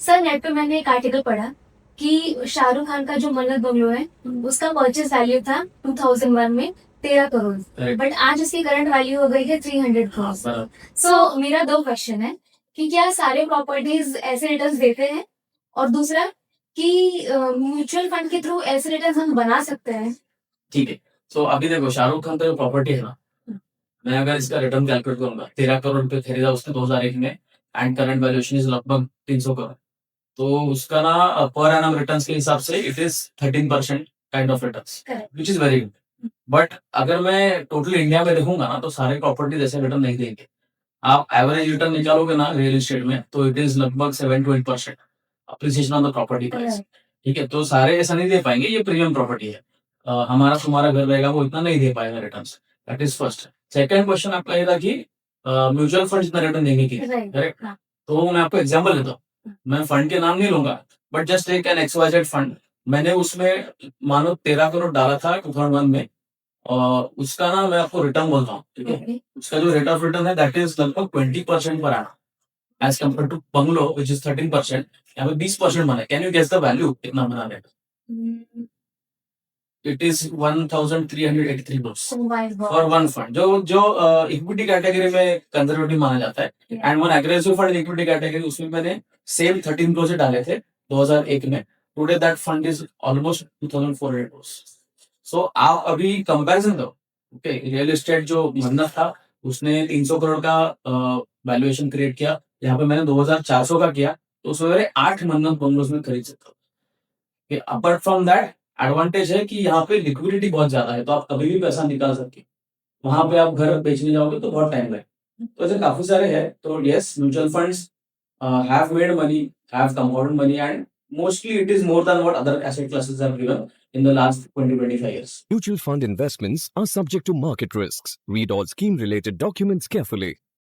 Sir net पे मैंने एक आर्टिकल पढ़ा कि शाहरुख खान का जो मन्नत बंगलो है उसका परचेज वैल्यू था 2001 में 13 करोड़। Correct. बट आज उसकी करंट वैल्यू हो गई है 300 करोड़। बराबर। सो मेरा दो क्वेश्चन है कि क्या सारे प्रॉपर्टीज ऐसे रिटर्न्स देते हैं, और दूसरा कि म्यूचुअल फंड के थ्रू ऐसे रिटर्न्स हम बना सकते हैं। ठीक है। सो अभी देखो शाहरुख खान का जो प्रॉपर्टी है ना, मैं अगर इसका रिटर्न कैलकुलेट करूंगा, 13 करोड़ पे खरीदा उसने 2001 में एंड करंट वैल्यूएशन इज लगभग 300 करोड़। तो उसका ना पर एनम रिटर्न के हिसाब से it is 13% kind of return, which is very good. But अगर मैं टोटल इंडिया में देखूंगा ना, तो सारे प्रॉपर्टी ऐसे रिटर्न नहीं देंगे। आप एवरेज रिटर्न निकालोगे ना रियल एस्टेट में, तो इट इज लगभग 7 to 8% appreciation on the property price. ठीक है, तो सारे ऐसा नहीं दे पाएंगे, ये प्रीमियम प्रॉपर्टी है। हमारा तुम्हारा घर रहेगा वो इतना नहीं दे पाएगा return. That is first. Second question आपका ये था कि म्यूचुअल फंड जितना रिटर्न देंगे कि, करेक्ट। तो मैं आपको एग्जाम्पल देता हूँ, मैं फंड के नाम नहीं लूंगा, बट जस्ट एक एन XYZ फंड। मैंने उसमें मानो 13 करोड़ डाला था 2001 में, और उसका ना मैं आपको रिटर्न बोलता हूँ, ठीक है। उसका जो रेट ऑफ रिटर्न है दैट इज लगभग 20% per annum, as compared to bungalow which is 13%। यहाँ पे 20% बना है। Can you guess the value कितना बना है? It is 1383 crores for one fund, जो जो इक्विटी कैटेगरी में कंजर्वेटिव माना जाता है। And one aggressive fund equity category, उसमें मैंने सेम 13 crores डाले थे 2001 में। Today that fund is almost 2400 crores। सो आप अभी कंपैरिजन दो। ओके, रियल एस्टेट जो मन्नत था उसने 300 करोड़ का वैल्यूएशन क्रिएट किया, यहाँ पे मैंने 2400 का किया, तो उसमें मेरे 8 मन्नत बंगलोज में खरीद सकता हूँ। अपार्ट फ्रॉम दैट एडवांटेज है कि यहाँ पे लिक्विडिटी बहुत ज्यादा है, तो आप कभी भी पैसा निकाल सकते। वहां पे आप घर बेचने जाओगे तो बहुत टाइम लगेगा। तो ऐसे काफी सारे हैं। तो yes, mutual funds have made money, have compounded money, and mostly it is more than what other asset classes have given in the last 20-25 years. Mutual fund investments are subject to market risks. Read all scheme related documents carefully.